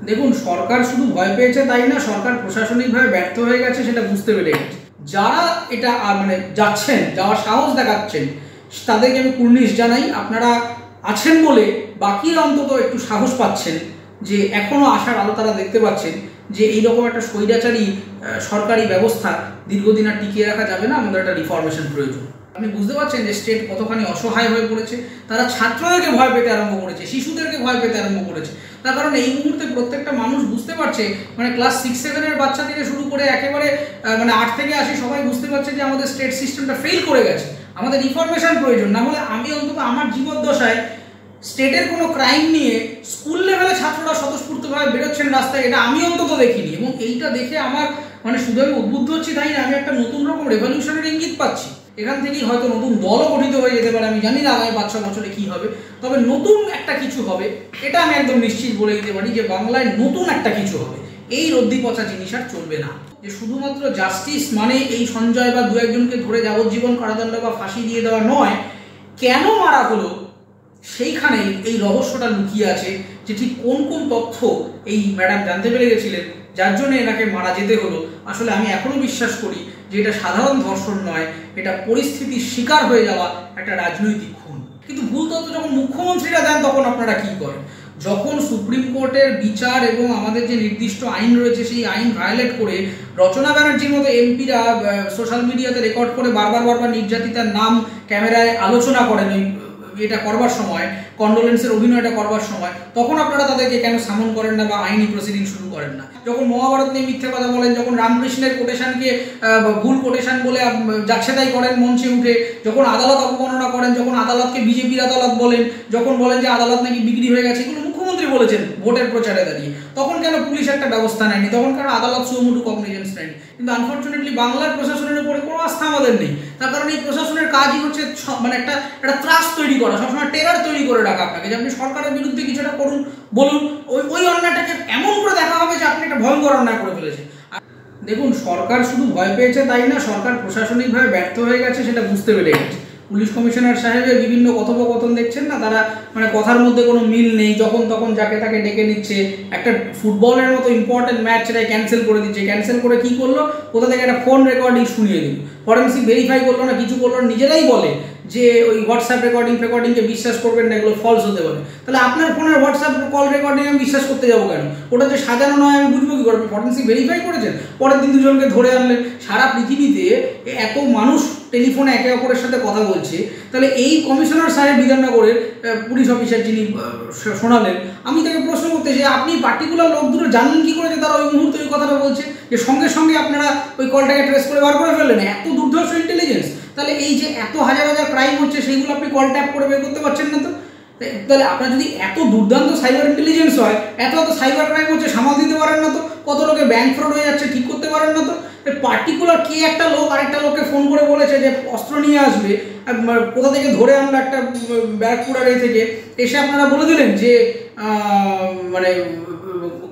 দেখুন, সরকার শুধু ভয় পেয়েছে তাই না, সরকার প্রশাসনিকভাবে ব্যর্থ হয়ে গেছে সেটা বুঝতে পেরে গেছে। যারা এটা যাচ্ছেন, যাওয়ার সাহস দেখাচ্ছেন, তাদেরকে আমি কুর্নিশ জানাই। আপনারা আছেন বলে বাকিরা অন্তত একটু সাহস পাচ্ছেন, যে এখনো আশার আলো তারা দেখতে পাচ্ছেন যে এইরকম একটা স্বৈরাচারী সরকারি ব্যবস্থা দীর্ঘদিন আর টিকিয়ে রাখা যাবে না, আমাদের একটা রিফরমেশন প্রয়োজন। আপনি বুঝতে পারছেন যে স্টেট কতখানি অসহায় হয়ে পড়েছে। তারা ছাত্রদেরকে ভয় পেতে আরম্ভ করেছে, শিশুদেরকে ভয় পেতে আরম্ভ করেছে। তার কারণ এই মুহূর্তে প্রত্যেকটা মানুষ বুঝতে পারছে, ক্লাস 6-7 বাচ্চা থেকে শুরু করে একেবারে 8 থেকে 80 সবাই বুঝতে পারছে যে আমাদের স্টেট সিস্টেমটা ফেল করে গেছে। আমাদের রিফরমেশন প্রয়োজন। না হলে আমি অন্তত আমার জীবদ্দশায় স্টেটের কোনো ক্রাইম নিয়ে স্কুল লেভেলে ছাত্ররা স্বতঃস্ফূর্তভাবে বেরোচ্ছেন রাস্তায়, এটা আমি অন্তত দেখিনি। এবং এইটা দেখে আমার শুধু আমি উদ্বুদ্ধ হচ্ছি তাই না, আমি একটা নতুন রকম রেভলিউশনের ইঙ্গিত পাচ্ছি। এখান থেকেই হয়তো নতুন দলও গঠিত হয়ে যেতে পারে, আমি জানি না আগামী 5-6 বছরে কি হবে, তবে নতুন একটা কিছু হবে, এটা আমি একদম নিশ্চিত বলে দিতে পারি যে বাংলায় নতুন একটা কিছু হবে। এই রদ্দি পচা জিনিস আর চলবে না। যে শুধুমাত্র জাস্টিস মানে এই সঞ্জয় বা 2-1জনকে ধরে যাবজ্জীবন কারাদণ্ড বা ফাঁসি দিয়ে দেওয়া নয়, কেন মারা হলো সেইখানেই এই রহস্যটা লুকিয়ে আছে, যে ঠিক কোন কোন তথ্য এই ম্যাডাম জানতে পেরে গেছিলেন যার জন্য এনাকে মারা যেতে হলো। আসলে আমি এখনো বিশ্বাস করি যে এটা সাধারণ ধর্ষণ নয়, এটা পরিস্থিতির শিকার হয়ে যাওয়া একটা রাজনৈতিক খুন। কিন্তু ভুল তথ্য যখন মুখ্যমন্ত্রীরা দেন তখন আপনারা কি করেন? যখন সুপ্রিম কোর্টের বিচার এবং আমাদের যে নির্দিষ্ট আইন রয়েছে সেই আইন ভায়োলেট করে রচনা ব্যানার্জির মতো এমপিরা সোশ্যাল মিডিয়াতে রেকর্ড করে বারবার নির্যাতিতার নাম ক্যামেরায় আলোচনা করেন এটা করবার সময়, কন্ডোলেন্সের অভিনয়টা করবার সময়, তখন আপনারা তাদেরকে কেন সামন করেন না বা আইনি প্রসিডিং শুরু করেন না? যখন মহাভারত নিয়ে মিথ্যে কথা বলেন, যখন রামকৃষ্ণের কোটেশনকে ভুল কোটেশন বলে যাচ্ছেতাই করেন মঞ্চে উঠে, যখন আদালত অবমাননা করেন, যখন আদালতকে বিজেপির আদালত বলেন, যখন বলেন যে আদালত নাকি বিক্রি হয়ে গেছে, এগুলো মুখ্যমন্ত্রী বলেছেন ভোটের প্রচারে দাঁড়িয়ে, তখন কেন পুলিশ একটা ব্যবস্থা নেয়নি? তখন কেন আদালত সুমোটো কগনিজেন্স নেয়নি? কিন্তু আনফর্চুনেটলি বাংলার প্রশাসনের উপরে কোনো আস্থা আমাদের নেই। তার কারণ এই প্রশাসনের কাজই হচ্ছে একটা ত্রাস তৈরি করা, সবসময় টেরার তৈরি করে রাখা আপনাকে, যে আপনি সরকারের বিরুদ্ধে কিছুটা করুন, বলুন, ওই অন্যায়টাকে এমন করে দেখা হবে যে আপনি একটা ভয়ঙ্কর অন্যায় করে ফেলেছেন। দেখুন, সরকার শুধু ভয় পেয়েছে তাই না, সরকার প্রশাসনিকভাবে ব্যর্থ হয়ে গেছে সেটা বুঝতে পেরে গেছে। পুলিশ কমিশনার সাহেবের বিভিন্ন কথোপকথন দেখছেন না, তারা কথার মধ্যে কোনো মিল নেই, যখন তখন যাকে তাকে ডেকে নিচ্ছে, একটা ফুটবলের মতো ইম্পর্টেন্ট ম্যাচ সেটাই ক্যান্সেল করে দিচ্ছে। ক্যান্সেল করে কি করলো? কোথা থেকে একটা ফোন রেকর্ডিং শুনিয়ে দিল, ফরেন্সিক ভেরিফাই করলো না, কিছু করলো না, নিজেরাই বলে যে ওই হোয়াটসঅ্যাপ রেকর্ডিংকে বিশ্বাস করবেন না, এগুলো ফলস হতে পারে। তাহলে আপনার ফোনের হোয়াটসঅ্যাপ কল রেকর্ডিং আমি বিশ্বাস করতে যাবো কেন? ওটা যে সাজানো নয় আমি বুঝবো কি করে? ফরেন্সিক ভেরিফাই করেছেন, পরের দিন 2জনকে ধরে আনলেন। সারা পৃথিবীতে এত মানুষ টেলিফোনে একে অপরের সাথে কথা বলছে, তাহলে এই কমিশনার সাহেব বিধাননগরের পুলিশ অফিসার যিনি শোনালেন, আমি তাকে প্রশ্ন করতে যে আপনি পার্টিকুলার লোক দুটো জানলেন কি করে যে তারা ওই মুহূর্তে ওই কথাটা বলছে, যে সঙ্গে সঙ্গে আপনারা ওই কলটাকে ট্রেস করে বার করে ফেললেন? এত দুর্ধর্ষ ইন্টেলিজেন্স! তাহলে এই যে এত হাজার ক্রাইম হচ্ছে সেইগুলো আপনি কল ট্যাপ করে বের করতে পারছেন না তো? তাহলে আপনার যদি এত দুর্দান্ত সাইবার ইন্টেলিজেন্স হয়, এত সাইবার ক্রাইম হচ্ছে, সামাল দিতে পারেন না তো? কত লোকে ব্যাংক ফ্রড হয়ে যাচ্ছে, ঠিক করতে পারেন না তো? পার্টিকুলার কে একটা লোক আরেকটা লোককে ফোন করে বলেছে যে অস্ত্র নিয়ে আসবে, কোথা থেকে ধরে আনলো একটা ব্যারাকপুরার থেকে, এসে আপনারা বলে দিলেন যে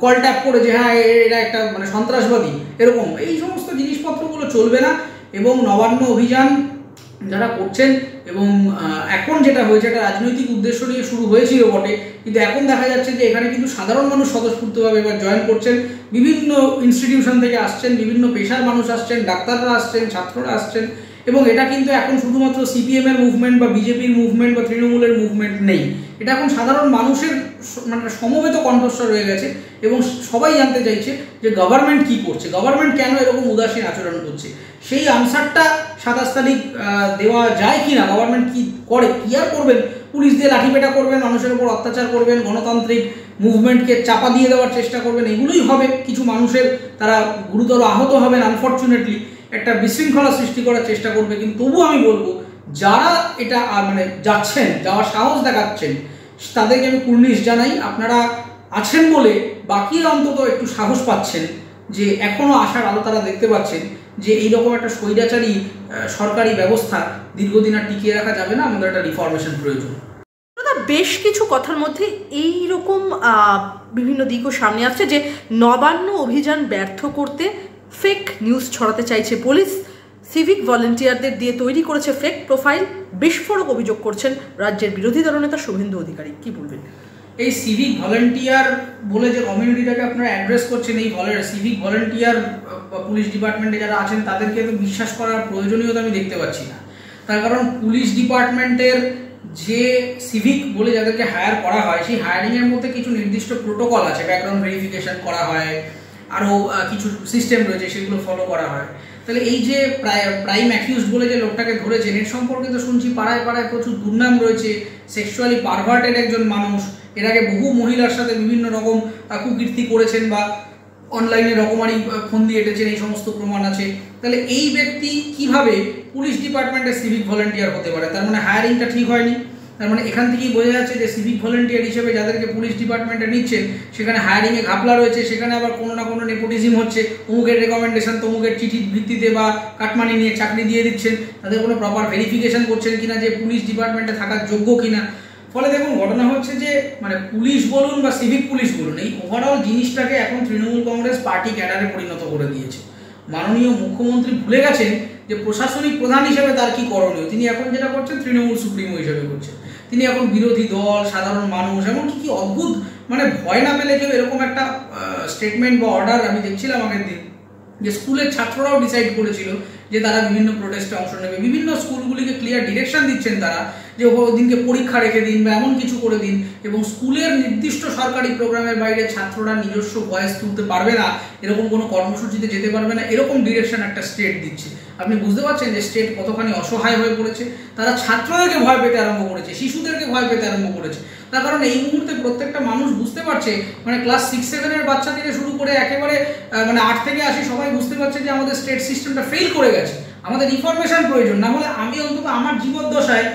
কল ট্যাপ করে যে হ্যাঁ এটা একটা সন্ত্রাসবাদী, এরকম এই সমস্ত জিনিসপত্রগুলো চলবে না। এবং নবান্ন অভিযান যারা করছেন, এবং এখন যেটা হয়েছে একটা রাজনৈতিক উদ্দেশ্য নিয়ে শুরু হয়েছিল বটে, কিন্তু এখন দেখা যাচ্ছে যে এখানে কিন্তু সাধারণ মানুষ স্বতঃস্ফূর্তভাবে এবার জয়েন করছেন, বিভিন্ন ইনস্টিটিউশন থেকে আসছেন, বিভিন্ন পেশার মানুষ আসছেন, ডাক্তাররা আসছেন, ছাত্ররা আসছেন। এবং এটা কিন্তু এখন শুধুমাত্র সিপিএম এর মুভমেন্ট বা বিজেপির মুভমেন্ট বা তৃণমূলের মুভমেন্ট নেই, এটা এখন সাধারণ মানুষের সমবেত কণ্ঠস্বর হয়ে গেছে। এবং সবাই জানতে চাইছে যে গভর্নমেন্ট কি করছে, গভর্নমেন্ট কেন এরকম উদাসীন আচরণ করছে। সেই আনসারটা 27 তারিখ দেওয়া যায় কি না, গভর্নমেন্ট কি করে, কি আর করবেন? পুলিশ দিয়ে লাঠিপেটা করবেন, মানুষের উপর অত্যাচার করবেন, গণতান্ত্রিক মুভমেন্টকে চাপা দিয়ে দেওয়ার চেষ্টা করবেন, এগুলোই হবে। কিছু মানুষের তারা গুরুতর আহত হবেন, আনফর্চুনেটলি একটা বিশৃঙ্খলা সৃষ্টি করার চেষ্টা করবে। কিন্তু তবুও আমি বলবো, যারা এটা যাচ্ছেন, যাওয়ার সাহস দেখাচ্ছেন, তাদেরকে আমি কুর্নিশ জানাই। আপনারা আছেন বলে বাকিরা অন্তত একটু সাহস পাচ্ছেন, যে এখনো আশার আলো তারা দেখতে পাচ্ছেন, যে এইরকম একটা স্বৈরাচারী সরকারি ব্যবস্থা দীর্ঘদিন আর টিকিয়ে রাখা যাবে না, আমাদের একটা রিফরমেশন প্রয়োজন। বেশ কিছু কথার মধ্যে এই রকম বিভিন্ন দিকও সামনে আসছে যে নবান্ন অভিযান ব্যর্থ করতে ফেক নিউজ ছড়াতে চাইছে পুলিশ, সিভিক ভলেন্টিয়ারদের দিয়ে তৈরি করেছে ফেক প্রোফাইল, বিস্ফোরক অভিযোগ করছেন রাজ্যের বিরোধী দলনেতা শুভেন্দু অধিকারী। কি বলবেন? এই সিভিক ভলেন্টিয়ার বলে যে কমিউনিটিটাকে আপনারা অ্যাড্রেস করছেন, এই সিভিক ভলেন্টিয়ার পুলিশ ডিপার্টমেন্টে যারা আছেন তাদেরকে তো বিশ্বাস করার প্রয়োজনীয়তা আমি দেখতে পাচ্ছি না। তার কারণ পুলিশ ডিপার্টমেন্টের যে সিভিক বলে যাদেরকে হায়ার করা হয়, সেই হায়ারিংয়ের মধ্যে কিছু নির্দিষ্ট প্রোটোকল আছে, ব্যাকগ্রাউন্ড ভেরিফিকেশন করা হয়, আরও কিছু সিস্টেম রয়েছে, সেগুলো ফলো করা হয়। তাহলে এই যে প্রাইম অ্যাকিউজড বলে যে লোকটাকে ধরেছেন, এর সম্পর্কে তো শুনছি পাড়ায় পাড়ায় প্রচুর দুর্নাম রয়েছে, সেক্সুয়ালি পারভার্টেড একজন মানুষ, এর আগে বহু মহিলার সাথে বিভিন্ন রকম কুকীর্তি করেছেন বা অনলাইনে রকমারি ফন্দি এঁটেছেন, এই সমস্ত প্রমাণ আছে। তাহলে এই ব্যক্তি কিভাবে পুলিশ ডিপার্টমেন্টের সিভিক ভলেন্টিয়ার হতে পারে? তার মানে হায়ারিংটা ঠিক হয়নি। তার মানে এখান থেকেই বোঝা যাচ্ছে যে সিভিক ভলেন্টিয়ার হিসেবে যাদেরকে পুলিশ ডিপার্টমেন্টে নিচ্ছেন সেখানে হায়ারিংয়ে ঘাপলা রয়েছে, সেখানে আবার কোনো না কোনো নেপোটিজম হচ্ছে, অমুকের রেকমেন্ডেশন তমুকের চিঠির ভিত্তিতে বা কাটমানি নিয়ে চাকরি দিয়ে দিচ্ছেন, তাদের কোনো প্রপার ভেরিফিকেশন করছেন কিনা যে পুলিশ ডিপার্টমেন্টে থাকার যোগ্য কিনা। ফলে দেখুন ঘটনা হচ্ছে যে মানে পুলিশ বলুন বা সিভিক পুলিশ বলুন, এই ওভারঅল জিনিসটাকে এখন তৃণমূল কংগ্রেস পার্টি ক্যাডারে পরিণত করে দিয়েছে। মাননীয় মুখ্যমন্ত্রী ভুলে গেছেন যে প্রশাসনিক প্রধান হিসেবে তার কি করণীয়। তিনি এখন যেটা করছেন তৃণমূল সুপ্রিমো হিসেবে করছেন। তিনি এখন বিরোধী দল, সাধারণ মানুষ, এমনকি কি অদ্ভুত মানে ভয় না পেলে কেউ এরকম একটা স্টেটমেন্ট বা অর্ডার আমি দেখছিলাম আগের দিন, যে স্কুলের ছাত্ররাও ডিসাইড করেছিল যে তারা বিভিন্ন প্রোটেস্টে অংশ নেবে। বিভিন্ন স্কুলগুলিকে ক্লিয়ার ডিরেকশন দিচ্ছেন তারা যে ওদিনকে পরীক্ষা রেখে দিন বা এমন কিছু করে দিন, এবং স্কুলের নির্দিষ্ট সরকারি প্রোগ্রামের বাইরে ছাত্ররা নিজস্ব ভয়েস তুলতে পারবে না, এরকম কোনো কর্মসূচিতে যেতে পারবে না, এরকম ডিরেকশন একটা স্টেট দিচ্ছে। আপনি বুঝতে পারছেন যে স্টেট কতখানি অসহায় হয়ে পড়েছে। তারা ছাত্রদেরকে ভয় পেতে আরম্ভ করেছে, শিশুদেরকে ভয় পেতে আরম্ভ করেছে। তার কারণ এই মুহূর্তে প্রত্যেকটা মানুষ বুঝতে পারছে, মানে ক্লাস 6-7 এর বাচ্চা থেকে শুরু করে একেবারে মানে 8 থেকে 80 সবাই বুঝতে পারছে যে আমাদের স্টেট সিস্টেমটা ফেল করে গেছে। আমাদের ইনফরমেশন প্রয়োজন, না হলে আমি অন্তত আমার জীবদ্দশায়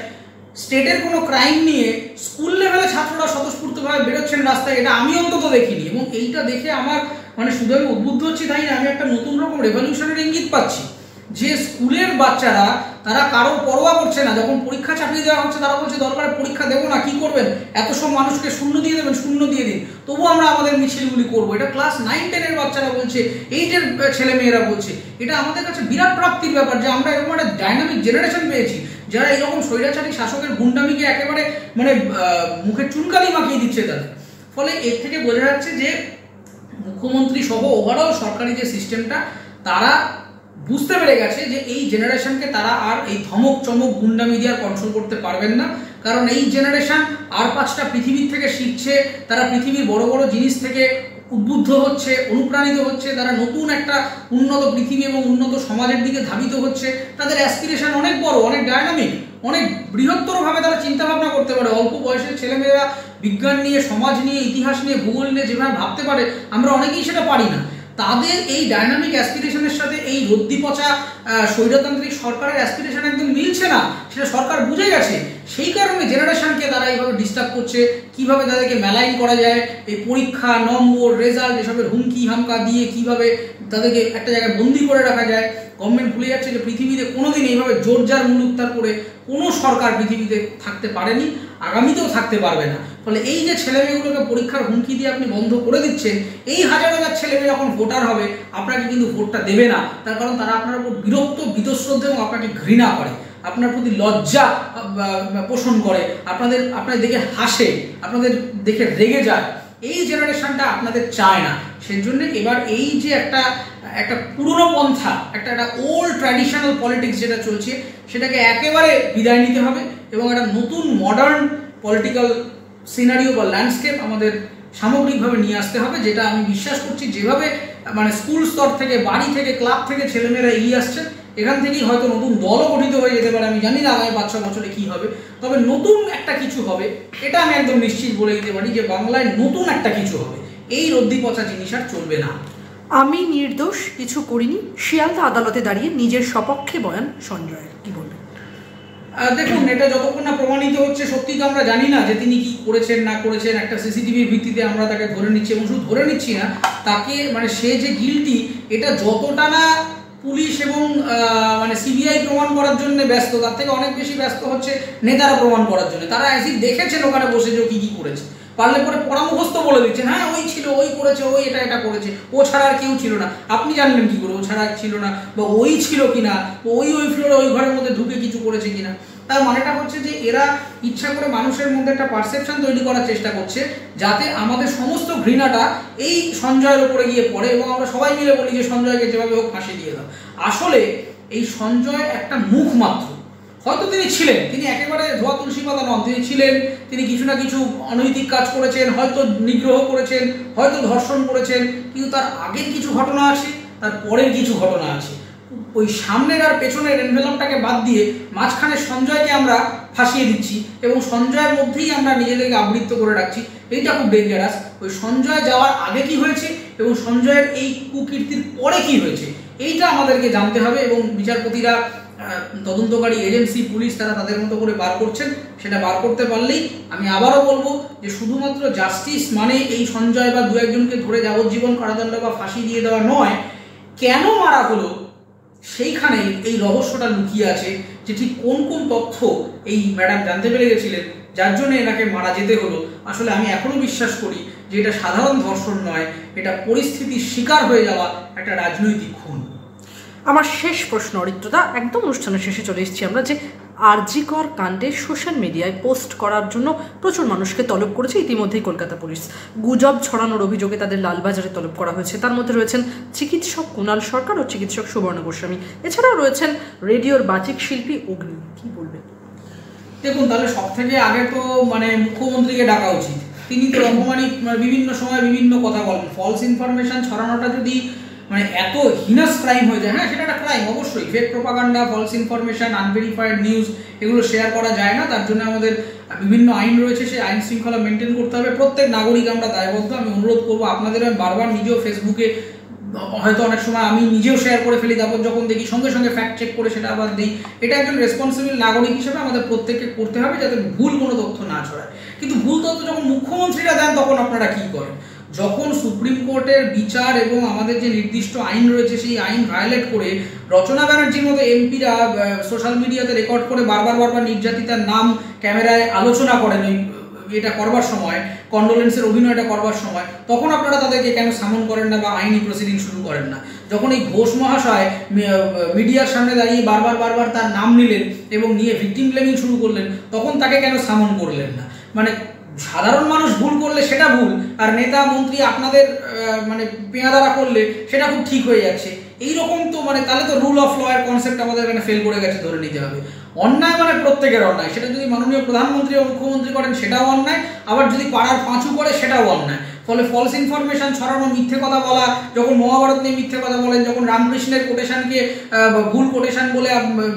স্টেটের কোনো ক্রাইম নিয়ে স্কুল লেভেলে ছাত্ররা স্বতঃস্ফূর্তভাবে বেরোচ্ছেন রাস্তায়, এটা আমি অন্তত দেখিনি। এবং এইটা দেখে আমার মানে শুধু আমি উদ্বুদ্ধ হচ্ছি তাই না, আমি একটা নতুন রকম রেভলিউশনের ইঙ্গিত পাচ্ছি যে স্কুলের বাচ্চারা তারা কারো পরোয়া করছে না। যখন পরীক্ষা চাকরি দেওয়া হচ্ছে তারা বলছে দরকারে পরীক্ষা দেবো না, কি করবেন, এত সব মানুষকে শূন্য দিয়ে দেবেন, শূন্য দিয়ে দিন, তবু আমরা আমাদের মিছিলগুলি করবো। এটা ক্লাস 9-10 এর বাচ্চারা বলছে, 8 এর ছেলেমেয়েরা বলছে। এটা আমাদের কাছে বিরাট প্রাপ্তির ব্যাপার যে আমরা এরকম একটা ডাইনামিক জেনারেশন পেয়েছি যারা এরকম স্বৈরাচারী শাসকের গুন্ডামিকে একেবারে মানে মুখে চুনকালি মাখিয়ে দিচ্ছে তাদের। ফলে এর থেকে বোঝা যাচ্ছে যে মুখ্যমন্ত্রী সহ ওভারঅল সরকারি যে সিস্টেমটা, তারা বুঝতে পেরে গেছে যে এই জেনারেশনকে তারা আর এই ধমক চমক গুন্ডামি দিয়ে আর কন্ট্রোল করতে পারবেন না। কারণ এই জেনারেশন আর 5টা পৃথিবীর থেকে শিখছে, তারা পৃথিবীর বড় বড় জিনিস থেকে উদ্বুদ্ধ হচ্ছে, অনুপ্রাণিত হচ্ছে, তারা নতুন একটা উন্নত পৃথিবী এবং উন্নত সমাজের দিকে ধাবিত হচ্ছে। তাদের অ্যাসপিরেশন অনেক বড়, অনেক ডায়নামিক, অনেক বৃহত্তরভাবে তারা চিন্তা ভাবনা করতে পারে। অল্প বয়সের ছেলেমেয়েরা বিজ্ঞান নিয়ে, সমাজ নিয়ে, ইতিহাস নিয়ে, ভূগোল নিয়ে যেভাবে ভাবতে পারে আমরা অনেকেই সেটা পারি না। তাদের এই ডায়নামিক অ্যাসপিরেশনের সাথে এই রদ্দি পচা স্বৈরতান্ত্রিক সরকারের অ্যাসপিরেশন একদম মিলছে না, সেটা সরকার বুঝে গেছে। সেই কারণে জেনারেশনকে তারা এইভাবে ডিস্টার্ব করছে, কিভাবে তাদেরকে মেলাইন করা যায়, এই পরীক্ষা, নম্বর, রেজাল্ট, এসবের হুমকি হামকা দিয়ে কিভাবে তাদেরকে একটা জায়গায় বন্দি করে রাখা যায়। গভর্নমেন্ট ভুলে যাচ্ছে যে পৃথিবীতে কোনোদিন এইভাবে জোরজার মুলুকতার করে কোনো সরকার পৃথিবীতে থাকতে পারেনি, আগামীতেও থাকতে পারবে না। ফলে এই যে ছেলেমেয়েগুলোকে পরীক্ষার হুমকি দিয়ে আপনি বন্ধ করে দিচ্ছেন, এই হাজার হাজার ছেলেমেয়ে যখন ভোটার হবে আপনাকে কিন্তু ভোটটা দেবে না। তার কারণ তারা আপনার উপর বিরক্ত, বীতশ্রদ্ধ এবং আপনাকে ঘৃণা করে, আপনার প্রতি লজ্জা পোষণ করে, আপনাদের দেখে হাসে, আপনাদের দেখে রেগে যায়। এই জেনারেশনটা আপনাদের চায় না। সেই জন্য এবার এই যে একটা পুরনো পন্থা, একটা ওল্ড ট্র্যাডিশনাল পলিটিক্স যেটা চলছে, সেটাকে একেবারে বিদায় নিতে হবে এবং একটা নতুন মডার্ন পলিটিক্যাল সিনারিও বা ল্যান্ডস্কেপ আমাদের সামগ্রিকভাবে নিয়ে আসতে হবে। যেটা আমি বিশ্বাস করছি যেভাবে মানে স্কুল স্তর থেকে, বাড়ি থেকে, ক্লাব থেকে ছেলেমেয়েরা এগিয়ে আসছে, এখান থেকেই হয়তো নতুন দলও গঠিত হয়ে যেতে পারে। আমি জানি না আগামী 5-6 বছরে কি হবে, তবে নতুন একটা কিছু হবে, এটা আমি একদম নিশ্চিত বলে দিতে পারি যে বাংলায় নতুন একটা কিছু হবে। এই রদ্দি পচা জিনিস আর চলবে না। আমি নির্দোষ, কিছু করিনি, শিয়ালদা আদালতে দাঁড়িয়ে নিজের সপক্ষে বয়ান সঞ্জয়ের, কি বলবেন? দেখুন, এটা যতক্ষণ না প্রমাণিত হচ্ছে, সত্যি তো আমরা জানি না যে তিনি কি করেছেন না করেছেন। একটা সিসিটিভির ভিত্তিতে আমরা তাকে ধরে নিচ্ছি, এবং শুধু ধরে নিচ্ছি না, তাকে মানে সে যে গিল্টি, এটা যতটা না পুলিশ এবং মানে সিবিআই প্রমাণ করার জন্য ব্যস্ত, তার থেকে অনেক বেশি ব্যস্ত হচ্ছে নেতারা প্রমাণ করার জন্য। তারা অ্যাসিড দেখেছেন ওখানে বসে যে ও কি করেছে, পারলে পরে পরামুখস্থ বলে দিচ্ছেন, হ্যাঁ ওই ছিল, ওই করেছে, ওই এটা করেছে, ও ছাড়া আর কেউ ছিল না। আপনি জানলেন কি করে ও ছাড়া ছিল না, বা ওই ছিল কিনা, ওই ফ্লোরে ওই ঘরের মধ্যে ঢুকে কিছু করেছে কিনা? তার মানেটা হচ্ছে যে এরা ইচ্ছা করে মানুষের মধ্যে একটা পারসেপশন তৈরি করার চেষ্টা করছে যাতে আমাদের সমস্ত ঘৃণাটা এই সঞ্জয়ের উপরে গিয়ে পড়ে এবং আমরা সবাই মিলে বলি যে সঞ্জয়কে যেভাবে হোক ফাঁসি দিয়ে দাও। আসলে এই সঞ্জয় একটা মুখ মাত্র। হয়তো তিনি ছিলেন, তিনি একেবারে ধোয়া তুলসী পাতা নন, তিনি ছিলেন, তিনি কিছু না কিছু অনৈতিক কাজ করেছেন, হয়তো নিগ্রহ করেছেন, হয়তো ধর্ষণ করেছেন, কিন্তু তার আগের কিছু ঘটনা আছে, তার পরের কিছু ঘটনা আছে। ওই সামনের আর পেছনের এনভেলপটাকে বাদ দিয়ে মাঝখানে সঞ্জয়কে আমরা ফাঁসিয়ে দিচ্ছি এবং সঞ্জয়ের মধ্যেই আমরা নিজেদেরকে আবৃত্ত করে রাখছি। এইটা খুব ডেঞ্জারাস। ওই সঞ্জয় যাওয়ার আগে কি হয়েছে এবং সঞ্জয়ের এই কুকীর্তির পরে কি হয়েছে এইটা আমাদেরকে জানতে হবে এবং বিচারপতিরা, তদন্তকারী এজেন্সি, পুলিশ তারা তাদের মতো করে বার করছেন। সেটা বার করতে পারলেই আমি আবারও বলবো যে শুধুমাত্র জাস্টিস মানে এই সঞ্জয় বা দু একজনকে ধরে যাবজ্জীবন কারাদণ্ড বা ফাঁসি দিয়ে দেওয়া নয়, কেন মারা হলো সেইখানে এই রহস্যটা লুকিয়ে আছে যে ঠিক কোন কোন তথ্য এই ম্যাডাম জানতে পেরে গেছিলেন যার জন্য এনাকে মারা যেতে হলো। আসলে আমি এখনো বিশ্বাস করি যে এটা সাধারণ ধর্ষণ নয়, এটা পরিস্থিতির শিকার হয়ে যাওয়া একটা রাজনৈতিক খুন। আমার শেষ প্রশ্ন অরিত্রদা, একদম অনুষ্ঠানের শেষে চলে এসেছি আমরা, যে আরজিকর কাণ্ডে সোশ্যাল মিডিয়ায় পোস্ট করার জন্য প্রচুর মানুষকে তলব করেছে ইতিমধ্যেই কলকাতা পুলিশ। গুজব ছড়ানোর অভিযোগে তাদের লালবাজারে তলব করা হয়েছে। তার মধ্যে রয়েছেন চিকিৎসক কুণাল সরকার ও চিকিৎসক সুবর্ণ গোস্বামী, এছাড়াও রয়েছেন রেডিওর বাচিক শিল্পী অগ্নি। কি বলবেন? দেখুন, তাহলে সব থেকে আগে তো মুখ্যমন্ত্রীকে ডাকা উচিত। তিনি তো রকমারি বিভিন্ন সময় বিভিন্ন কথা বলেন। ফলস ইনফরমেশন ছড়ানোটা যদি এত হিনাস ক্রাইম হয়ে যায়, হ্যাঁ সেটা একটা ক্রাইম অবশ্যই। Fake propaganda, false information, unverified news এগুলো শেয়ার করা যায় না। তার জন্য আমাদের বিভিন্ন আইন রয়েছে, সেই আইন শৃঙ্খলা মেনটেন করতে হবে। প্রত্যেক নাগরিক আমরা দায়বদ্ধ। আমি অনুরোধ করবো আপনাদের, আমি বারবার নিজেও ফেসবুকে হয়তো অনেক সময় আমি নিজেও শেয়ার করে ফেলি, তারপর যখন দেখি সঙ্গে সঙ্গে ফ্যাক্ট চেক করে সেটা আবার দিই। এটা একজন রেসপন্সিবল নাগরিক হিসেবে আমাদের প্রত্যেককে করতে হবে যাতে ভুল কোনো তথ্য না ছড়ায়। কিন্তু ভুল তথ্য যখন মুখ্যমন্ত্রীরা দেন তখন আপনারা কি করেন? যখন সুপ্রিম কোর্টের বিচার এবং আমাদের যে নির্দিষ্ট আইন রয়েছে সেই আইন ভায়োলেট করে রচনা ব্যানার্জির মতো এমপিরা সোশ্যাল মিডিয়াতে রেকর্ড করে বারবার নির্যাতিতার নাম ক্যামেরায় আলোচনা করেন এটা করবার সময়, কন্ডোলেন্সের অভিনয়টা করবার সময়, তখন আপনারা তাদেরকে কেন সামন করেন না বা আইনি প্রসিডিং শুরু করেন না? যখন এই ঘোষ মহাশয় মিডিয়ার সামনে দাঁড়িয়ে বারবার তার নাম নিলেন এবং নিয়ে ভিকটিম ব্লেমিং শুরু করলেন, তখন তাকে কেন সামন করলেন না? সাধারণ মানুষ ভুল করলে সেটা ভুল, আর নেতা মন্ত্রী আপনাদের পেয়াদারা করলে সেটা খুব ঠিক হয়ে যাচ্ছে। এইরকম তো তাহলে তো রুল অফ ল এর কনসেপ্ট আমাদের এখানে ফেল করে গেছে ধরে নিতে হবে। অন্যায় প্রত্যেকের অন্যায়, সেটা যদি মাননীয় প্রধানমন্ত্রী ও মুখ্যমন্ত্রী করেন সেটাও অন্যায়, আবার যদি পাড়ার পাঁচু করে সেটাও অন্যায়। ফলে ফলস ইনফরমেশন ছড়ানো, মিথ্যে কথা বলা, যখন মহাভারত নিয়ে মিথ্যে কথা বলেন, যখন রামকৃষ্ণের কোটেশনকে ভুল কোটেশন বলে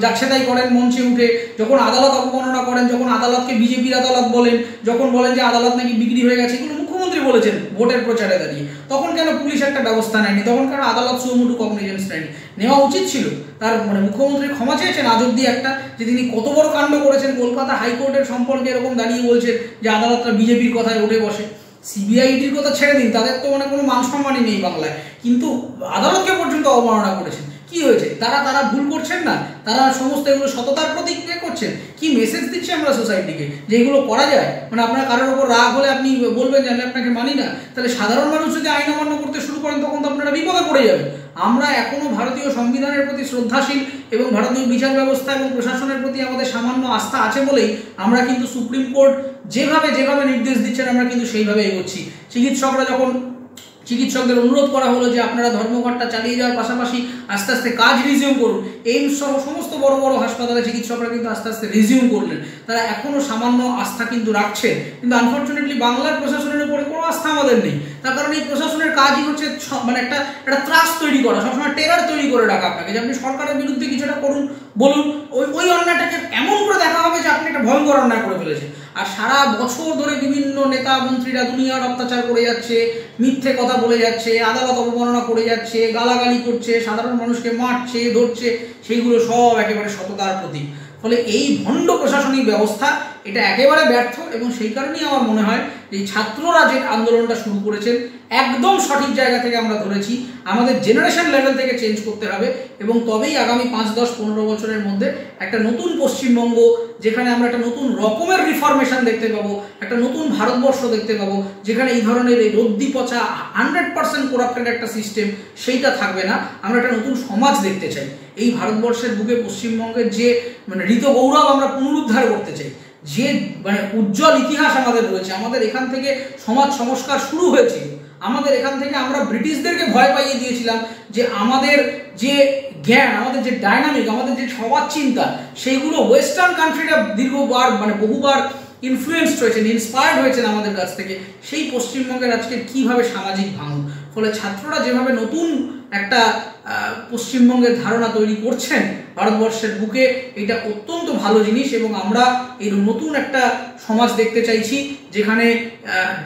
যাচ্ছে তাই করেন মঞ্চে উঠে, যখন আদালত অবমাননা করেন, যখন আদালতকে বিজেপির আদালত বলেন, যখন বলেন যে আদালত নাকি বিক্রি হয়ে গেছে, এগুলো মুখ্যমন্ত্রী বলেছেন ভোটের প্রচারে দাঁড়িয়ে, তখন কেন পুলিশ একটা ব্যবস্থা নেয়নি? তখন কেন আদালত সুমোটো কগনিজেন্স নেয়নি? নেওয়া উচিত ছিল। তার মুখ্যমন্ত্রী ক্ষমা চেয়েছেন আজ অব্দি একটা, যে তিনি কত বড় কাণ্ড করেছেন, কলকাতা হাইকোর্টের সম্পর্কে এরকম দাঁড়িয়ে বলছেন যে আদালতটা বিজেপির কথায় উঠে বসে। সিবিআইডির কথা ছেড়ে দিন, তাদের তো কোনো মান সম্মানই নেই বাংলায়, কিন্তু আদালতকে পর্যন্ত অবমাননা করেছেন। কি হয়েছে? তারা ভুল করছেন না? তারা সমস্ত এগুলো সততার প্রতীক করছেন? কি মেসেজ দিচ্ছে আমরা সোসাইটিকে যে এগুলো করা যায়? আপনার কারোর উপর রাগ হলে আপনি বলবেন যে আমি আপনাকে মানি না, তাহলে সাধারণ মানুষ যদি আইন অমান্য করতে শুরু করেন তখন তো আপনারা বিপদে পড়ে যাবেন। আমরা এখনো ভারতীয় সংবিধানের প্রতি শ্রদ্ধাশীল এবং ভারতীয় বিচার ব্যবস্থা এবং প্রশাসনের প্রতি আমাদের সামান্য আস্থা আছে বলেই আমরা কিন্তু সুপ্রিম কোর্ট যেভাবে নির্দেশ দিচ্ছেন আমরা কিন্তু সেইভাবে এগোচ্ছি। চিকিৎসকদের অনুরোধ করা হলো যে আপনারা ধর্মঘটটা চালিয়ে যাওয়ার পাশাপাশি আস্তে আস্তে কাজ রিজিউম করুন। এইমস সহ সমস্ত বড় বড় হাসপাতালে চিকিৎসকরা কিন্তু আস্তে আস্তে রিজিউম করলেন। তারা এখনও সামান্য আস্থা কিন্তু রাখছেন, কিন্তু আনফর্চুনেটলি বাংলার প্রশাসনের উপরে কোনো আস্থা আমাদের নেই। তার কারণ এই প্রশাসনের কাজই হচ্ছে একটা ত্রাস তৈরি করা, সবসময় টেরার তৈরি করে রাখা আপনাকে, যে আপনি সরকারের বিরুদ্ধে কিছুটা করুন, বলুন, ওই অন্যায়টাকে এমন করে দেখা হবে যে আপনি একটা ভয়ঙ্কর অন্যায় করে ফেলেছেন। আর সারা বছর ধরে বিভিন্ন নেতা মন্ত্রীরা দুনিয়ার অত্যাচার করে যাচ্ছে, মিথ্যে কথা বলে যাচ্ছে, আদালত অবমাননা করে যাচ্ছে, গালাগালি করছে, সাধারণ মানুষকে মারছে, ধরছে, সেইগুলো সব একেবারে সততার প্রতীক। ফলে এই ভণ্ড প্রশাসনিক ব্যবস্থা এটা একেবারে ব্যর্থ এবং সেই কারণেই আমার মনে হয় যে ছাত্ররা যে আন্দোলনটা শুরু করেছেন একদম সঠিক জায়গা থেকে আমরা ধরেছি। আমাদের জেনারেশন লেভেল থেকে চেঞ্জ করতে হবে এবং তবেই আগামী 5, 10, 15 বছরের মধ্যে একটা নতুন পশ্চিমবঙ্গ, যেখানে আমরা একটা নতুন রকমের রিফরমেশন দেখতে পাবো, একটা নতুন ভারতবর্ষ দেখতে পাবো, যেখানে এই ধরনের এই রদ্দি পচা 100% করাপ্টেড একটা সিস্টেম সেইটা থাকবে না। আমরা একটা নতুন সমাজ দেখতে চাই। এই ভারতবর্ষের বুকে পশ্চিমবঙ্গের যে ঋত গৌরব আমরা পুনরুদ্ধার করতে চাই, যে উজ্জ্বল ইতিহাস আমাদের রয়েছে। আমাদের এখান থেকে সমাজ সংস্কার শুরু হয়েছিল। আমাদের এখান থেকে আমরা ব্রিটিশদেরকে ভয় পাইয়ে দিয়েছিলাম যে আমাদের যে জ্ঞান, আমাদের যে ডাইনামিক, আমাদের যে সমাজ চিন্তা, সেইগুলো ওয়েস্টার্ন কান্ট্রিরা দীর্ঘবার বহুবার ইনফ্লুয়েন্সড হয়েছেন, ইন্সপায়ার্ড হয়েছেন আমাদের কাছ থেকে। সেই পশ্চিমবঙ্গের আজকে কিভাবে সামাজিক ভাঙন, ফলে ছাত্ররা যেভাবে নতুন একটা পশ্চিমবঙ্গের ধারণা তৈরি করছেন ভারতবর্ষের বুকে, এটা অত্যন্ত ভালো জিনিস। এবং আমরা এই নতুন একটা সমাজ দেখতে চাইছি, যেখানে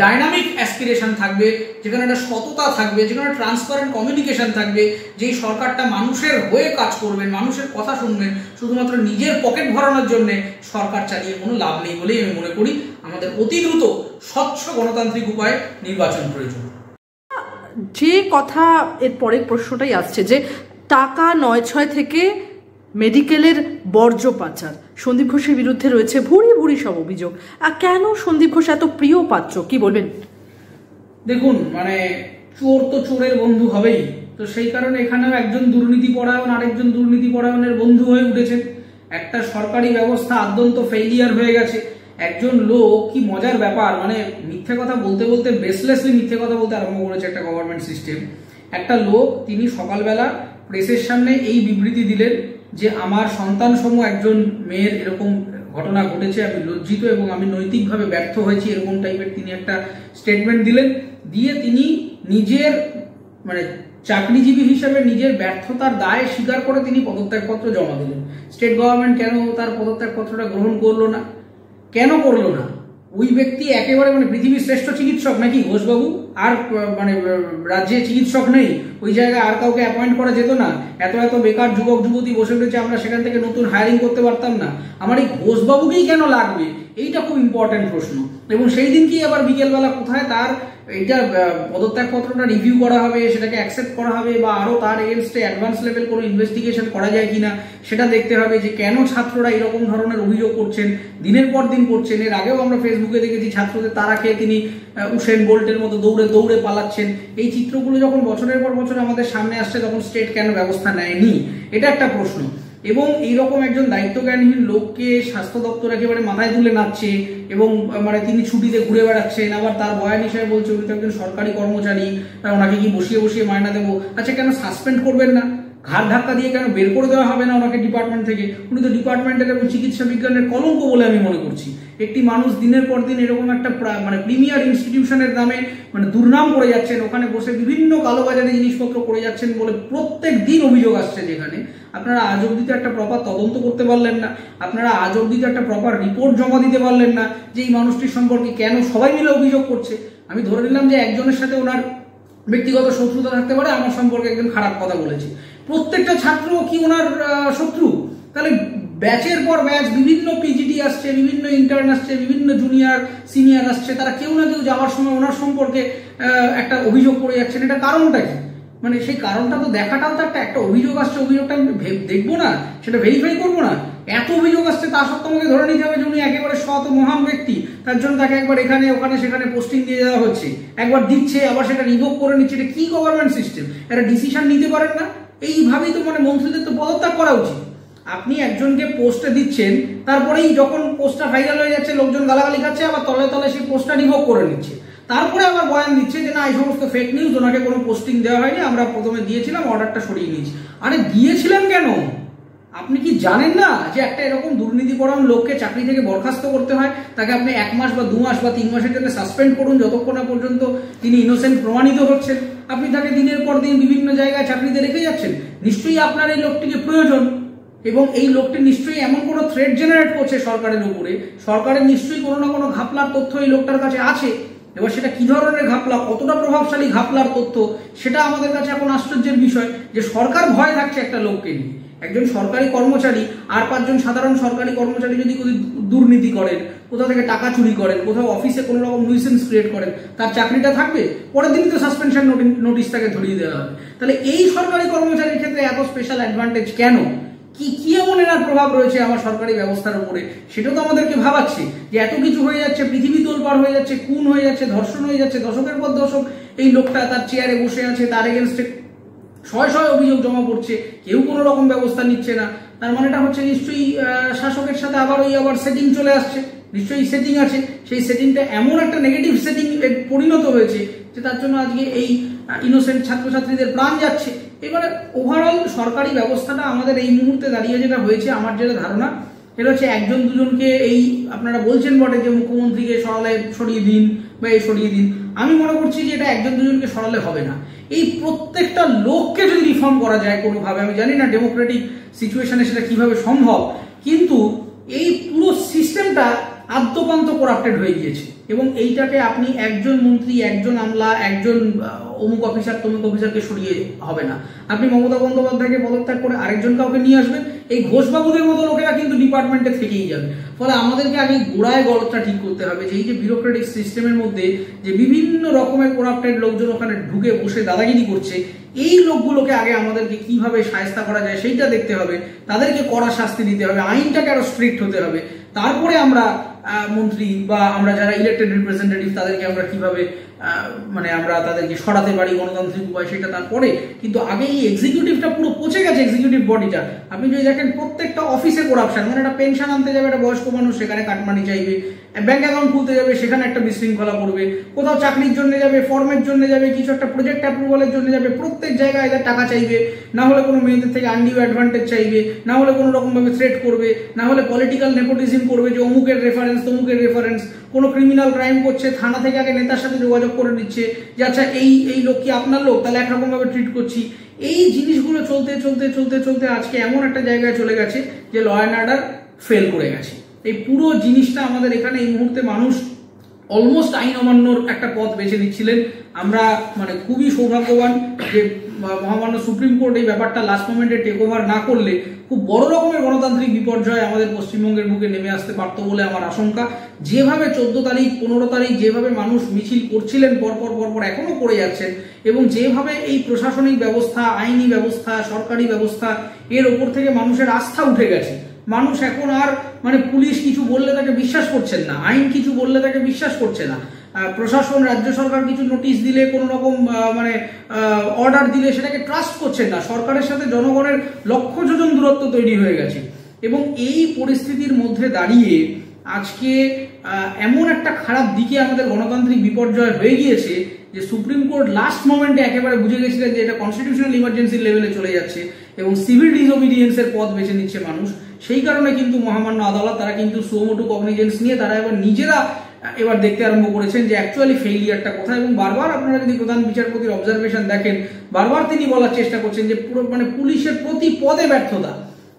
ডাইনামিক অ্যাসপিরেশন থাকবে, যেখানে একটা সততা থাকবে, যেখানে ট্রান্সপারেন্ট কমিউনিকেশন থাকবে। যেই সরকারটা মানুষের হয়ে কাজ করবেন, মানুষের কথা শুনবেন, শুধুমাত্র নিজের পকেট ভরানোর জন্য সরকার চালিয়ে কোনো লাভ নেই বলেই আমি মনে করি। আমাদের অতি দ্রুত স্বচ্ছ গণতান্ত্রিক উপায়ে নির্বাচন প্রয়োজন। যে কথা এর পরের প্রশ্নটাই আসছে যে টাকা 9/6 থেকে মেডিকেলের বর্জ্য পাচার, সন্দীপ ঘোষের বিরুদ্ধে রয়েছে ভুরি ভুরি সব অভিযোগ। কেন সন্দীপ ঘোষ এত প্রিয় পাত্র, কি বলবেন? দেখুন, চোর তো চোরের বন্ধু হবেই, তো সেই কারণে এখানেও একজন দুর্নীতি পরায়ণ আরেকজন দুর্নীতি পরায়ণের বন্ধু হয়ে উঠেছেন। একটা সরকারি ব্যবস্থা আদ্যন্ত ফেইলিয়ার হয়ে গেছে। একজন লোক, কি মজার ব্যাপার, মিথ্যে কথা বলতে বলতে বেসলেসলি মিথ্যে কথা বলতে আরম্ভ করেছে একটা গভর্নমেন্ট সিস্টেম। একটা লোক, তিনি সকালবেলা প্রেসের সামনে এই বিবৃতি দিলেন যে আমার সন্তান সমূহ একজন মেয়ের এরকম ঘটনা ঘটেছে, আমি লজ্জিত এবং আমি নৈতিকভাবে ব্যর্থ হয়েছি, এরকম টাইপের তিনি একটা স্টেটমেন্ট দিলেন। দিয়ে তিনি নিজের চাকরিজীবী হিসেবে নিজের ব্যর্থতার দায় স্বীকার করে তিনি পদত্যাগপত্র জমা দিলেন। স্টেট গভর্নমেন্ট কেন তার পদত্যাগপত্রটা গ্রহণ করলো না? কেন করলো না? ওই ব্যক্তি একেবারে পৃথিবীর শ্রেষ্ঠ চিকিৎসক নাকি ঘোষবাবু? আর রাজ্যে চিকিৎসক নেই? ওই জায়গায় আর কাউকে অ্যাপয়েন্ট করা যেত না? এত এত বেকার যুবক যুবতী বসে রয়েছে, আমরা সেখান থেকে নতুন হায়ারিং করতে পারতাম না? আমার এই ঘোষবাবুকেই কেন লাগবে? এইটা খুব ইম্পর্টেন্ট প্রশ্ন। এবং সেই দিনকেই আবার বিকেলবেলা কোথায় তার এইটা পদত্যাগপত্রটা রিভিউ করা হবে, সেটাকে অ্যাকসেপ্ট করা হবে, বা আরও তার এগেনস্টে অ্যাডভান্স লেভেল কোনো ইনভেস্টিগেশন করা যায় কিনা সেটা দেখতে হবে, যে কেন ছাত্ররা এরকম ধরনের অভিযোগ করছেন, দিনের পর দিন করছেন। এর আগেও আমরা ফেসবুকে দেখেছি ছাত্রদের তারা খেয়ে তিনি উসেন বোল্টের মতো দৌড়ে দৌড়ে পালাচ্ছেন। এই চিত্রগুলো যখন বছরের পর বছর আমাদের সামনে আসছে, তখন স্টেট কেন ব্যবস্থা নেয়নি? এটা একটা প্রশ্ন। এবং এইরকম একজন দায়িত্বজ্ঞানহীন লোককে স্বাস্থ্য দপ্তর একেবারে মাথায় তুলে নাচছে এবং তিনি ছুটিতে ঘুরে বেড়াচ্ছেন। আবার তার বয়ান হিসেবে বলছে উনি তো একজন সরকারি কর্মচারী, ওনাকে কি বসিয়ে বসিয়ে মায়না দেবো? আচ্ছা, কেন সাসপেন্ড করবেন না? ঘাট ধাক্কা দিয়ে কেন বের করে দেওয়া হবে না ওনাকে ডিপার্টমেন্ট থেকে? উনি তো ডিপার্টমেন্টের এবং চিকিৎসা বিজ্ঞানের কলঙ্ক বলে আমি মনে করছি। একটি মানুষ দিনের পর দিন এরকম একটা প্রিমিয়ার ইনস্টিটিউশনের নামে দুর্নাম করে যাচ্ছেন, ওখানে বসে বিভিন্ন কালোবাজারি জিনিসপত্র করে যাচ্ছেন বলে প্রত্যেক দিন অভিযোগ আসছে। যেখানে আপনারা আজ অব্দি তো একটা প্রপার তদন্ত করতে পারলেন না, আপনারা আজ অব্দি তো একটা প্রপার রিপোর্ট জমা দিতে পারলেন না যে এই মানুষটির সম্পর্কে কেন সবাই মিলে অভিযোগ করছে। আমি ধরে নিলাম যে একজনের সাথে ওনার ব্যক্তিগত শত্রুতা থাকতে পারে, আমার সম্পর্কে একজন খারাপ কথা বলেছে। প্রত্যেকটা ছাত্র কি ওনার শত্রু? তাহলে ব্যাচের পর ব্যাচ বিভিন্ন পিজিটি আসছে, বিভিন্ন ইন্টার্ন আসছে, বিভিন্ন জুনিয়র সিনিয়র আসছে, তারা কেউ না কেউ যাওয়ার সময় ওনার সম্পর্কে একটা অভিযোগ করে যাচ্ছেন। এটা কারণটা কি? সেই কারণটা তো দেখাটাও তো একটা অভিযোগ আসছে, অভিযোগটা আমি দেখবো না, সেটা ভেরিফাই করবো না? এত অভিযোগ আসছে, তা সত্ত্বেও আমাকে ধরে নিতে হবে যে উনি একেবারে সৎ মহান ব্যক্তি, তার জন্য তাকে একবার এখানে ওখানে সেখানে পোস্টিং দিয়ে দেওয়া হচ্ছে, একবার দিচ্ছে আবার সেটা রিভোক করে নিচ্ছে। এটা কি গভর্নমেন্ট সিস্টেম? একটা ডিসিশন নিতে পারেন না? এইভাবেই তো মন্ত্রীদের তো পদত্যাগ করা উচিত। আপনি একজনকে পোস্টে দিচ্ছেন, তারপরেই যখন পোস্টটা ভাইরাল হয়ে যাচ্ছে, লোকজন গালাগালি খাচ্ছে, আবার তলে তলে সেই পোস্টটা রিভোক করে নিচ্ছে। তারপরে আবার বয়ান দিচ্ছে যে না, এই সমস্ত ফেক নিউজ, ওনাকে কোনো পোস্টিং দেওয়া হয়নি, আমরা প্রথমে দিয়েছিলাম, অর্ডারটা সরিয়ে নিয়েছি। আরে দিয়েছিলেন কেন? আপনি কি জানেন না যে একটা এরকম দুর্নীতিপরায়ণ লোককে চাকরি থেকে বরখাস্ত করতে হয়? তাকে আপনি 1 মাস বা 2 মাস বা 3 মাসের জন্য সাসপেন্ড করুন, যতক্ষণ না পর্যন্ত তিনি ইনোসেন্ট প্রমাণিত হচ্ছেন। আপনি তাকে দিনের পর দিন বিভিন্ন জায়গায় চাকরিতে রেখে যাচ্ছেন। নিশ্চয়ই আপনার এই লোকটিকে প্রয়োজন, এবং এই লোকটি নিশ্চয়ই এমন কোনো থ্রেট জেনারেট করছে সরকারের উপরে। সরকারের নিশ্চয়ই কোনো না কোনো ঘাপলার তথ্য এই লোকটার কাছে আছে। এবার সেটা কি ধরনের ঘাপলা, কতটা প্রভাবশালী ঘাপলার তথ্য, সেটা আমাদের কাছে এখন আশ্চর্যের বিষয় যে সরকার ভয় থাকছে একটা লোককে নিয়ে। একজন সরকারি কর্মচারী আর 5 জন সাধারণ সরকারি কর্মচারী যদি দুর্নীতি করেন, কোথাও থেকে টাকা চুরি করেন, কোথাও অফিসে কোনো রকম নিউসেন্স ক্রিয়েট করেন, তার চাকরিটা থাকবে? পরের দিনই তো সাসপেনশন নোটিশ তাকে ধরিয়ে দেওয়া হবে। তাহলে এই সরকারি কর্মচারীর ক্ষেত্রে এত স্পেশাল অ্যাডভান্টেজ কেন? কি এমন এনার প্রভাব রয়েছে আমার সরকারি ব্যবস্থার উপরে? সেটা তো আমাদেরকে ভাবাচ্ছে যে এত কিছু হয়ে যাচ্ছে, পৃথিবী তোলপাড় হয়ে যাচ্ছে, খুন হয়ে যাচ্ছে, ধর্ষণ হয়ে যাচ্ছে, দশকের পর দশক এই লোকটা তার চেয়ারে বসে আছে, তার এগেনস্টে শয়ে শয়ে অভিযোগ জমা পড়ছে, কেউ কোনো রকম ব্যবস্থা নিচ্ছে না। তার মানেটা হচ্ছে নিশ্চয়ই শাসকের সাথে আবার সেটিং চলে আসছে, নিশ্চয়ই সেটিং আছে। সেই সেটিংটা এমন একটা নেগেটিভ সেটিং পরিণত হয়েছে যে তার জন্য আজকে এই ইনোসেন্ট ছাত্রছাত্রীদের প্রাণ যাচ্ছে। এবারে ওভারঅল সরকারি ব্যবস্থাটা আমাদের এই মুহূর্তে দাঁড়িয়ে যেটা হয়েছে, আমার যেটা ধারণা, এটা হচ্ছে একজন দুজনকে, এই আপনারা বলছেন বটে যে মুখ্যমন্ত্রীকে সরিয়ে দিন বা এই সরিয়ে দিন, আমি মনে করছি যে এটা একজন দুজনকে সরালে হবে না। এই প্রত্যেকটা লোককে যদি রিফর্ম করা যায় কোনোভাবে, আমি জানি না ডেমোক্রেটিক সিচুয়েশনে সেটা কিভাবে সম্ভব, কিন্তু এই পুরো সিস্টেমটা আদ্যপান্ত করাপ্টেড হয়ে গিয়েছে। এবং এইটাকে আপনি একজন মন্ত্রী, একজন আমলা, একজন অমুক অফিসার তমুক অফিসারকে সরিয়ে হবে না। আপনি মমতা বন্দ্যোপাধ্যায়কে পদত্যাগ করে আরেকজন কাউকে নিয়ে আসবেন, এই ঘোষবাবুদের মতো লোকেরা কিন্তু ডিপার্টমেন্টে থেকেই যাবে। ফলে আমাদেরকে আগে গোড়ায় গলতটা ঠিক করতে হবে যে এই যে বিউরোক্রেটিক সিস্টেমের মধ্যে যে বিভিন্ন রকমের করাপ্টেড লোকজন ওখানে ঢুকে বসে দাদাগিরি করছে, এই লোকগুলোকে আগে আমাদেরকে কিভাবে শায়েস্তা করা যায় সেইটা দেখতে হবে, তাদেরকে কড়া শাস্তি দিতে হবে, আইনটাকে আরো স্ট্রিক্ট হতে হবে। তারপরে আমরা মন্ত্রী বা আমরা যারা ইলেক্টেড রিপ্রেজেন্টেটিভ তাদেরকে আমরা কিভাবে আমরা তাদেরকে সরাতে পারি গণতান্ত্রিক উপায়, সেটা তারপরে। কিন্তু আগে এই এক্সিকিউটিভটা পুরো পচে গেছে, এক্সিকিউটিভ বডিটা। আপনি যদি দেখেন প্রত্যেকটা অফিসে করাপশন, একটা পেনশন আনতে যাবে একটা বয়স্ক মানুষ, সেখানে কাটমানি চাইবে, ব্যাংক অ্যাকাউন্ট খুলতে যাবে সেখানে একটা বিশৃঙ্খলা করবে, কোথাও চাকরির জন্য যাবে, ফর্মের জন্য যাবে, কিছু একটা প্রজেক্ট অ্যাপ্রুভালের জন্য যাবে, প্রত্যেক জায়গায় এদের টাকা চাইবে, না হলে কোনো মেয়েদের থেকে আনডিউ অ্যাডভান্টেজ চাইবে, না হলে কোনো রকম ভাবে থ্রেট করবে, না হলে পলিটিক্যাল নেপোটিজম করবে যে অমুকের রেফারেন্স তমুকের রেফারেন্স, কোনো ক্রিমিনাল ক্রাইম করছে থানা থেকে আগে নেতার সাথে যোগাযোগ করে দিচ্ছে যে আচ্ছা এই লোক কি আপনার লোক, তাহলে একরকম ভাবে ট্রিট করছি। এই জিনিসগুলো চলতে চলতে চলতে চলতে আজকে এমন একটা জায়গায় চলে গেছে যে ল অ্যান্ড অর্ডার ফেল করে গেছে। এই পুরো জিনিসটা আমাদের এখানে এই মুহূর্তে মানুষ অলমোস্ট আইন অমান্যর একটা পথ বেছে নিচ্ছিলেন। আমরা খুবই সৌভাগ্যবান যে মহামান্য সুপ্রিম কোর্ট এই ব্যাপারটা লাস্ট মোমেন্টে টেক ওভার না করলে খুব বড় রকমের গণতান্ত্রিক বিপর্যয় আমাদের পশ্চিমবঙ্গের বুকে নেমে আসতে পারতো বলে আমার আশঙ্কা। যেভাবে 14 তারিখ 15 তারিখ যেভাবে মানুষ মিছিল করছিলেন পরপর এখনো করে যাচ্ছেন, এবং যেভাবে এই প্রশাসনিক ব্যবস্থা, আইনি ব্যবস্থা, সরকারি ব্যবস্থা এর ওপর থেকে মানুষের আস্থা উঠে গেছে। মানুষ এখন আর পুলিশ কিছু বললে তাকে বিশ্বাস করছেন না, আইন কিছু বললে তাকে বিশ্বাস করছে না, প্রশাসন রাজ্য সরকার কিছু নোটিশ দিলে কোনো রকম অর্ডার দিলে সেটাকে ট্রাস্ট করছেন না। সরকারের সাথে জনগণের লক্ষ যোজন দূরত্ব তৈরি হয়ে গেছে। এবং এই পরিস্থিতির মধ্যে দাঁড়িয়ে আজকে এমন একটা খারাপ দিকে আমাদের গণতান্ত্রিক বিপর্যয় হয়ে গিয়েছে যে সুপ্রিম কোর্ট লাস্ট মোমেন্টে একেবারে বুঝে গেছিলেন যে এটা কনস্টিটিউশনাল ইমার্জেন্সি লেভেলে চলে যাচ্ছে এবং সিভিল ডিসওবিডিয়েন্সের পথ বেছে নিচ্ছে মানুষ। সেই কারণে কিন্তু মহামান্য আদালত তারা কিন্তু সুমোটো কগনিজেন্স নিয়ে তারা এবার নিজেরা এবার দেখতে আরম্ভ করেছেন যে অ্যাকচুয়ালি ফেইলিয়ারটা কোথায়। এবং বারবার আপনারা যদি প্রধান বিচারপতির অবজারভেশন দেখেন, বারবার তিনি বলার চেষ্টা করছেন যে পুরো পুলিশের প্রতি পদে ব্যর্থতা,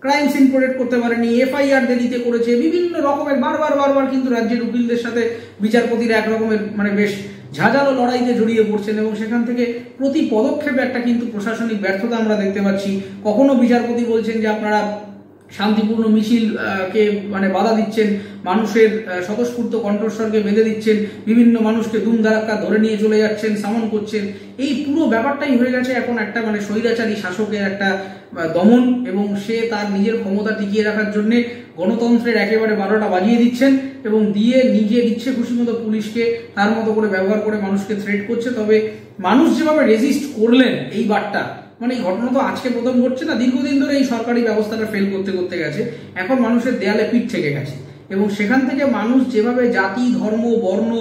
ক্রাইম সিন প্রোটেক্ট করতে পারেনি, এফআইআর দেরিতে করেছে, বিভিন্ন রকমের বারবার কিন্তু রাজ্যের উকিলদের সাথে বিচারপতিরা এক রকমের বেশ ঝাঁঝালো লড়াইতে জড়িয়ে পড়ছেন এবং সেখান থেকে প্রতি পদক্ষেপে একটা কিন্তু প্রশাসনিক ব্যর্থতা আমরা দেখতে পাচ্ছি। কখনো বিচারপতি বলছেন যে আপনারা শান্তিপূর্ণ মিছিল কে বাধা দিচ্ছেন, মানুষের স্বতঃস্ফূর্ত কণ্ঠস্বরকে বেঁধে দিচ্ছেন, বিভিন্ন মানুষকে দুমদারাক্কা ধরে নিয়ে চলে যাচ্ছেন, সামন করছেন। এই পুরো ব্যাপারটাই হয়ে গেছে এখন একটা স্বৈরাচারী শাসকের একটা দমন, এবং সে তার নিজের ক্ষমতা টিকিয়ে রাখার জন্য গণতন্ত্রের একেবারে 12টা বাজিয়ে দিচ্ছেন এবং দিয়ে নিজের ইচ্ছে খুশি মতো পুলিশকে তার মতো করে ব্যবহার করে মানুষকে থ্রেট করছে। তবে মানুষ যেভাবে রেজিস্ট করলেন এই বারটা, এই ঘটনা তো আজকে প্রথম ঘটছে না, দীর্ঘদিন ধরে এই সরকারি ব্যবস্থাটা ফেল করতে গেছে। এখন মানুষের দেয়ালে পিঠ থেকে গেছে এবং সেখান থেকে মানুষ যেভাবে জাতি, ধর্ম, বর্ণ,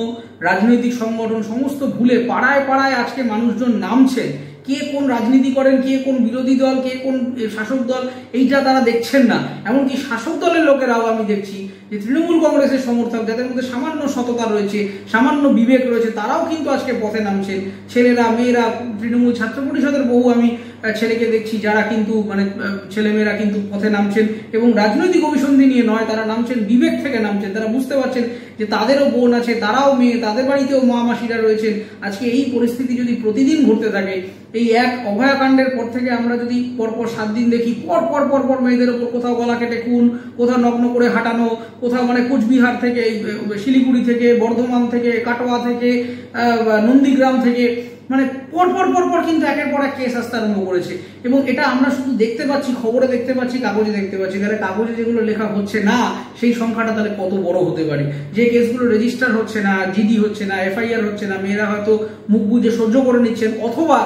রাজনৈতিক সংগঠন সমস্ত ভুলে পাড়ায় পাড়ায় আজকে মানুষজন নামছেন। কে কোন রাজনীতি করেন, কে কোন বিরোধী দল, কে কোন শাসক দল, এইটা তারা দেখছেন না। এমনকি শাসক দলের লোকেরাও আমি দেখছি যে তৃণমূল কংগ্রেসের সমর্থক, যাদের মধ্যে সামান্য সততা রয়েছে, সামান্য বিবেক রয়েছে, তারাও কিন্তু আজকে পথে নামছেন। ছেলেরা, মেয়েরা, তৃণমূল ছাত্র পরিষদের বহু আমি ছেলেকে দেখছি যারা কিন্তু ছেলেমেয়েরা কিন্তু পথে নামছেন এবং রাজনৈতিক অভিসন্ধি নিয়ে নয়, তারা নামছেন বিবেক থেকে নামছেন। তারা বুঝতে পারছেন যে তাদেরও বোন আছে, তারাও মেয়ে, তাদের বাড়িতেও মা মাসিরা রয়েছেন। আজকে এই পরিস্থিতি যদি প্রতিদিন ঘটতে থাকে, এই এক অভয়াকাণ্ডের পর থেকে আমরা যদি পরপর 7 দিন দেখি পর মেয়েদের ওপর কোথাও গলা কেটে খুন, কোথাও নগ্ন করে হাঁটানো, কোথাও মানে কোচবিহার থেকে, শিলিগুড়ি থেকে, বর্ধমান থেকে, কাটোয়া থেকে, নন্দীগ্রাম থেকে, মানে পরপর কিন্তু একের পর এক কেস আসতে আরম্ভ করেছে। এবং এটা আমরা শুধু দেখতে পাচ্ছি, খবরে দেখতে পাচ্ছি, কাগজে দেখতে পাচ্ছি। তাহলে কাগজে যেগুলো লেখা হচ্ছে না সেই সংখ্যাটা তাহলে কত বড় হতে পারে। যে কেসগুলো রেজিস্টার হচ্ছে না, জিডি হচ্ছে না, এফআইআর হচ্ছে না, মেয়েরা হয়তো মুখ বুজে সহ্য করে নিচ্ছেন, অথবা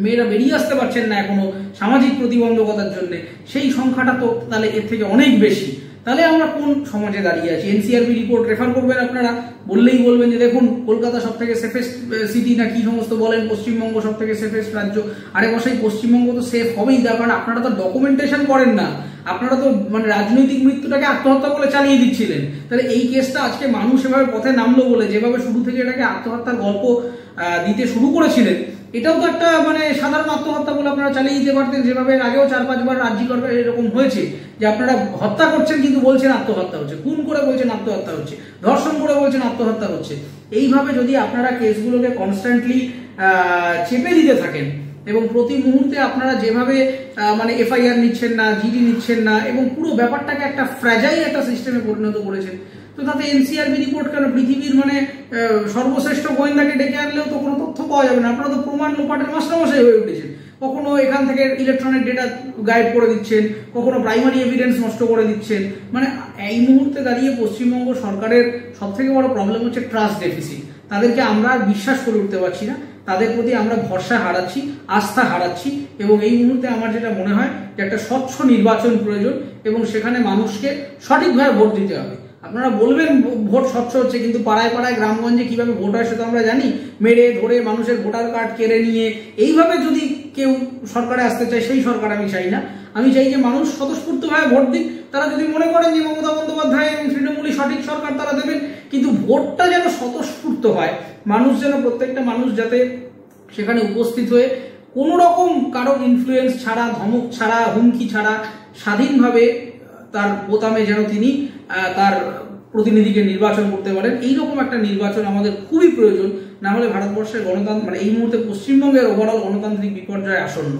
মেয়েরা বেরিয়ে আসতে পারছেন না এখনো সামাজিক প্রতিবন্ধকতার জন্য, সেই সংখ্যাটা তো তাহলে এর থেকে অনেক বেশি। তাহলে আমরা কোন সমাজে দাঁড়িয়ে আছি? এনসিআরবি রিপোর্ট রেফার করবেন আপনারা, বললেই বলবেন যে দেখুন কলকাতা সব থেকে সেফেস্ট সিটি না কি সমস্ত বলেন, পশ্চিমবঙ্গ সব থেকে সেফেস্ট রাজ্য। আরে বসাই, পশ্চিমবঙ্গ তো সেফ হবেই, তার কারণ আপনারা তো ডকুমেন্টেশন করেন না, আপনারা তো মানে রাজনৈতিক মৃত্যুটাকে আত্মহত্যা বলে চালিয়ে দিচ্ছিলেন। তাহলে এই কেসটা আজকে মানুষ এভাবে পথে নামলো বলে, যেভাবে শুরু থেকে এটাকে আত্মহত্যার গল্প দিতে শুরু করেছিলেন, এটাও তো একটা মানে সাধারণ আত্মহত্যা বলে আপনারা চালিয়ে দিতে পারতেন। যেভাবে আগেও 4-5 বার রাজ্যিকর এরকম হয়েছে যে আপনারা হত্যা করছেন কিন্তু বলছেন আত্মহত্যা হচ্ছে, খুন করে বলছেন আত্মহত্যা হচ্ছে, ধর্ষণ করে বলছেন আত্মহত্যা হচ্ছে। এইভাবে যদি আপনারা কেসগুলোকে কনস্ট্যান্টলি চেপে দিতে থাকেন এবং প্রতি মুহূর্তে আপনারা যেভাবে মানে এফআইআর নিচ্ছেন না, জিডি নিচ্ছেন না, এবং পুরো ব্যাপারটাকে একটা ফ্র্যাজাইল একটা সিস্টেমে পরিণত করেছেন, তো তাতে এনসিআরবি রিপোর্ট কেন? পৃথিবীর মানে সর্বশ্রেষ্ঠ গোয়েন্দাকে ডেকে আনলেও তো কোনো তথ্য পাওয়া যাবে না। আপনারা তো প্রমাণ লোপাটের মাস্টারমশাই হয়ে উঠেছেন। কখনো এখান থেকে ইলেকট্রনিক ডেটা গায়েব করে দিচ্ছেন, কখনো প্রাইমারি এভিডেন্স নষ্ট করে দিচ্ছেন। মানে এই মুহূর্তে দাঁড়িয়ে পশ্চিমবঙ্গ সরকারের সব থেকে বড় প্রবলেম হচ্ছে ট্রাস্ট ডেফিসিট। তাদেরকে আমরা আর বিশ্বাস করে উঠতে পারছি না, তাদের প্রতি আমরা ভরসা হারাচ্ছি, আস্থা হারাচ্ছি। এবং এই মুহূর্তে আমার যেটা মনে হয় যে একটা স্বচ্ছ নির্বাচন প্রয়োজন, এবং সেখানে মানুষকে সঠিকভাবে ভোট দিতে হবে। আপনারা বলবেন ভোট স্বচ্ছ হচ্ছে, কিন্তু পাড়ায় পাড়ায় গ্রামগঞ্জে কিভাবে ভোট হয় সেটা আমরা জানি। মেরে ধরে মানুষের ভোটার কার্ড কেড়ে নিয়ে এইভাবে যদি কেউ সরকারে আসতে চায়, সেই সরকার আমি চাই না। আমি চাই যে মানুষ স্বতঃস্ফূর্তভাবে ভোট দিক। তারা যদি মনে করেন যে মমতা বন্দ্যোপাধ্যায় এবং তৃণমূলী সঠিক সরকার, তারা দেবেন, কিন্তু ভোটটা যেন স্বতঃস্ফূর্ত হয়। মানুষ যেন, প্রত্যেকটা মানুষ যাতে সেখানে উপস্থিত হয়ে কোনো রকম কারো ইনফ্লুয়েন্স ছাড়া, ধমক ছাড়া, হুমকি ছাড়া স্বাধীনভাবে তার বোতামে যেন তিনি তার প্রতিনিধিকে নির্বাচন করতে পারেন। এইরকম একটা নির্বাচন আমাদের খুবই প্রয়োজন। না হলে ভারতবর্ষের গণতন্ত্র, মানে এই মুহূর্তে পশ্চিমবঙ্গের ওভারঅল গণতান্ত্রিক বিপর্যয় আসন্ন।